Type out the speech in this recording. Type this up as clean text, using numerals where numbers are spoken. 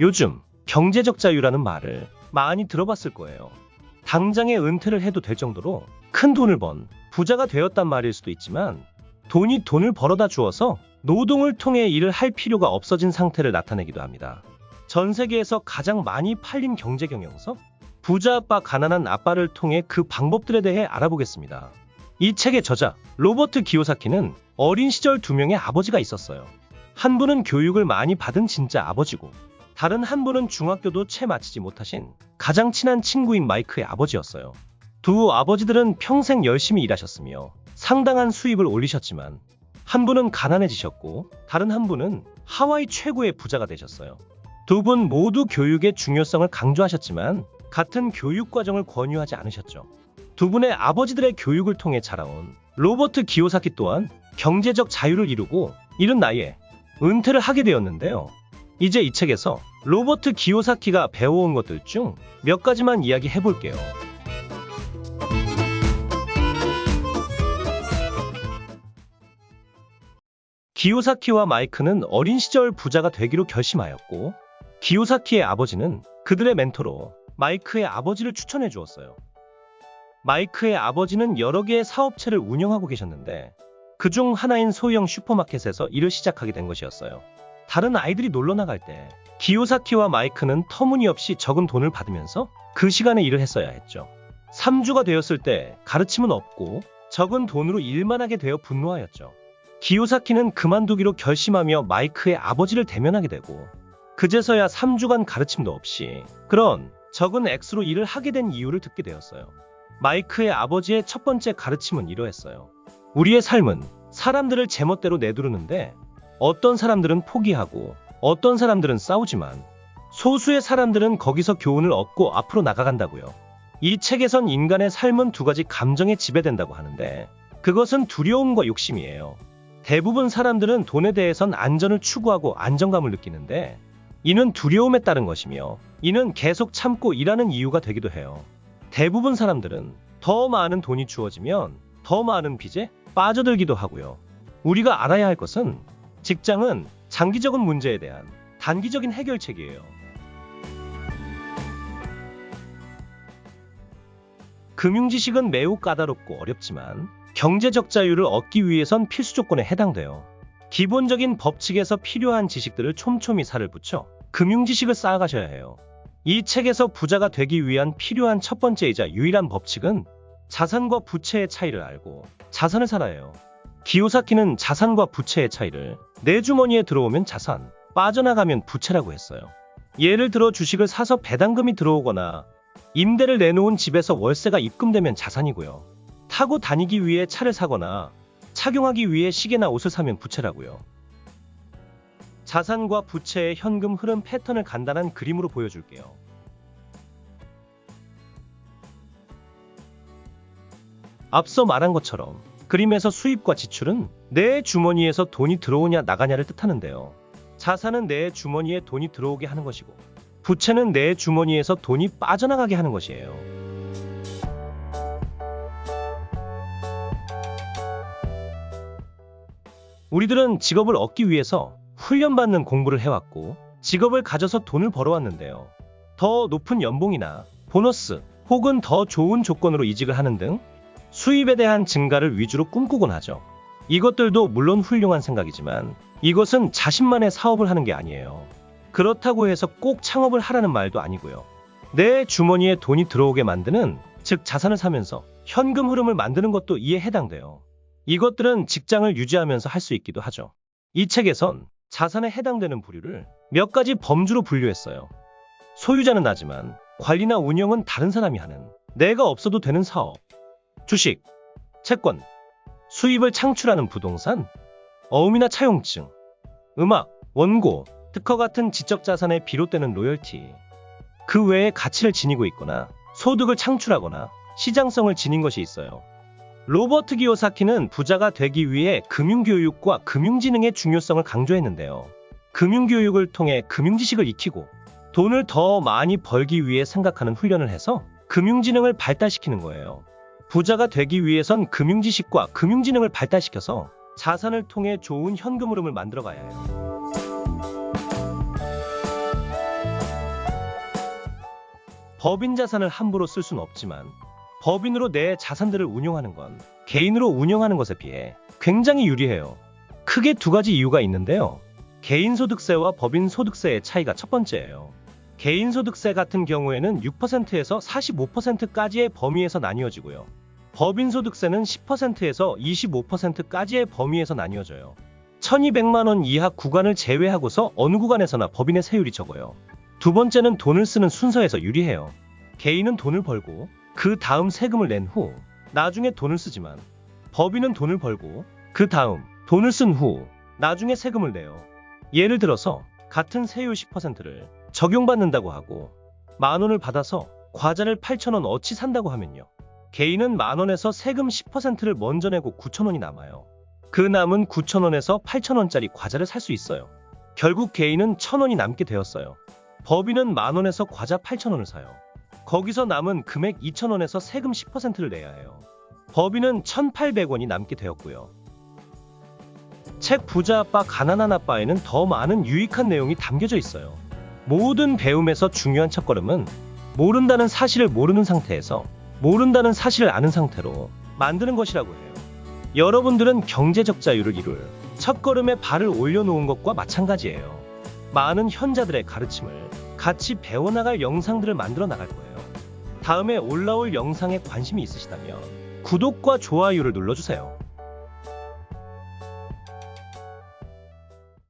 요즘 경제적 자유라는 말을 많이 들어봤을 거예요. 당장에 은퇴를 해도 될 정도로 큰 돈을 번 부자가 되었단 말일 수도 있지만 돈이 돈을 벌어다 주어서 노동을 통해 일을 할 필요가 없어진 상태를 나타내기도 합니다. 전 세계에서 가장 많이 팔린 경제 경영서 부자 아빠 가난한 아빠를 통해 그 방법들에 대해 알아보겠습니다. 이 책의 저자 로버트 기요사키는 어린 시절 두 명의 아버지가 있었어요. 한 분은 교육을 많이 받은 진짜 아버지고 다른 한 분은 중학교도 채 마치지 못하신 가장 친한 친구인 마이크의 아버지였어요. 두 아버지들은 평생 열심히 일하셨으며 상당한 수입을 올리셨지만 한 분은 가난해지셨고 다른 한 분은 하와이 최고의 부자가 되셨어요. 두 분 모두 교육의 중요성을 강조하셨지만 같은 교육 과정을 권유하지 않으셨죠. 두 분의 아버지들의 교육을 통해 자라온 로버트 기요사키 또한 경제적 자유를 이루고 이른 나이에 은퇴를 하게 되었는데요. 이제 이 책에서 로버트 기요사키가 배워온 것들 중 몇 가지만 이야기해 볼게요. 기요사키와 마이크는 어린 시절 부자가 되기로 결심하였고 기요사키의 아버지는 그들의 멘토로 마이크의 아버지를 추천해 주었어요. 마이크의 아버지는 여러 개의 사업체를 운영하고 계셨는데 그중 하나인 소형 슈퍼마켓에서 일을 시작하게 된 것이었어요. 다른 아이들이 놀러 나갈 때 기요사키와 마이크는 터무니없이 적은 돈을 받으면서 그 시간에 일을 했어야 했죠. 3주가 되었을 때 가르침은 없고 적은 돈으로 일만 하게 되어 분노하였죠. 기요사키는 그만두기로 결심하며 마이크의 아버지를 대면하게 되고 그제서야 3주간 가르침도 없이 그런 적은 액수로 일을 하게 된 이유를 듣게 되었어요. 마이크의 아버지의 첫 번째 가르침은 이러했어요. 우리의 삶은 사람들을 제멋대로 내두르는데 어떤 사람들은 포기하고 어떤 사람들은 싸우지만 소수의 사람들은 거기서 교훈을 얻고 앞으로 나가간다고요. 이 책에선 인간의 삶은 두 가지 감정에 지배된다고 하는데 그것은 두려움과 욕심이에요. 대부분 사람들은 돈에 대해선 안전을 추구하고 안정감을 느끼는데 이는 두려움에 따른 것이며 이는 계속 참고 일하는 이유가 되기도 해요. 대부분 사람들은 더 많은 돈이 주어지면 더 많은 빚에 빠져들기도 하고요. 우리가 알아야 할 것은 직장은 장기적인 문제에 대한 단기적인 해결책이에요. 금융지식은 매우 까다롭고 어렵지만 경제적 자유를 얻기 위해선 필수 조건에 해당돼요. 기본적인 법칙에서 필요한 지식들을 촘촘히 살을 붙여 금융지식을 쌓아가셔야 해요. 이 책에서 부자가 되기 위한 필요한 첫 번째이자 유일한 법칙은 자산과 부채의 차이를 알고 자산을 살아요. 기요사키는 자산과 부채의 차이를 내 주머니에 들어오면 자산, 빠져나가면 부채라고 했어요. 예를 들어 주식을 사서 배당금이 들어오거나 임대를 내놓은 집에서 월세가 입금되면 자산이고요. 타고 다니기 위해 차를 사거나 착용하기 위해 시계나 옷을 사면 부채라고요. 자산과 부채의 현금 흐름 패턴을 간단한 그림으로 보여줄게요. 앞서 말한 것처럼 그림에서 수입과 지출은 내 주머니에서 돈이 들어오냐 나가냐를 뜻하는데요. 자산은 내 주머니에 돈이 들어오게 하는 것이고 부채는 내 주머니에서 돈이 빠져나가게 하는 것이에요. 우리들은 직업을 얻기 위해서 훈련받는 공부를 해왔고 직업을 가져서 돈을 벌어왔는데요. 더 높은 연봉이나 보너스 혹은 더 좋은 조건으로 이직을 하는 등 수입에 대한 증가를 위주로 꿈꾸곤 하죠. 이것들도 물론 훌륭한 생각이지만 이것은 자신만의 사업을 하는 게 아니에요. 그렇다고 해서 꼭 창업을 하라는 말도 아니고요. 내 주머니에 돈이 들어오게 만드는, 즉 자산을 사면서 현금 흐름을 만드는 것도 이에 해당돼요. 이것들은 직장을 유지하면서 할 수 있기도 하죠. 이 책에선 자산에 해당되는 부류를 몇 가지 범주로 분류했어요. 소유자는 나지만 관리나 운영은 다른 사람이 하는, 내가 없어도 되는 사업, 주식, 채권, 수입을 창출하는 부동산, 어음이나 차용증, 음악, 원고, 특허 같은 지적 자산에 비롯되는 로열티, 그 외에 가치를 지니고 있거나 소득을 창출하거나 시장성을 지닌 것이 있어요. 로버트 기요사키는 부자가 되기 위해 금융교육과 금융지능의 중요성을 강조했는데요. 금융교육을 통해 금융지식을 익히고 돈을 더 많이 벌기 위해 생각하는 훈련을 해서 금융지능을 발달시키는 거예요. 부자가 되기 위해선 금융지식과 금융지능을 발달시켜서 자산을 통해 좋은 현금 흐름을 만들어가야 해요. 법인 자산을 함부로 쓸 수는 없지만 법인으로 내 자산들을 운용하는 건 개인으로 운영하는 것에 비해 굉장히 유리해요. 크게 두 가지 이유가 있는데요. 개인소득세와 법인소득세의 차이가 첫 번째예요. 개인소득세 같은 경우에는 6%에서 45%까지의 범위에서 나뉘어지고요. 법인소득세는 10%에서 25%까지의 범위에서 나뉘어져요. 1200만 원 이하 구간을 제외하고서 어느 구간에서나 법인의 세율이 적어요. 두 번째는 돈을 쓰는 순서에서 유리해요. 개인은 돈을 벌고 그 다음 세금을 낸 후 나중에 돈을 쓰지만 법인은 돈을 벌고 그 다음 돈을 쓴 후 나중에 세금을 내요. 예를 들어서 같은 세율 10%를 적용받는다고 하고 10,000원을 받아서 과자를 8,000원 어치 산다고 하면요. 개인은 10,000원에서 세금 10%를 먼저 내고 9,000원이 남아요. 그 남은 9,000원에서 8,000원짜리 과자를 살 수 있어요. 결국 개인은 1,000원이 남게 되었어요. 법인은 10,000원에서 과자 8,000원을 사요. 거기서 남은 금액 2,000원에서 세금 10%를 내야 해요. 법인은 1,800원이 남게 되었고요. 책 부자 아빠 가난한 아빠에는 더 많은 유익한 내용이 담겨져 있어요. 모든 배움에서 중요한 첫걸음은 모른다는 사실을 모르는 상태에서 모른다는 사실을 아는 상태로 만드는 것이라고 해요. 여러분들은 경제적 자유를 이룰 첫걸음에 발을 올려놓은 것과 마찬가지예요. 많은 현자들의 가르침을 같이 배워나갈 영상들을 만들어 나갈 거예요. 다음에 올라올 영상에 관심이 있으시다면 구독과 좋아요를 눌러주세요.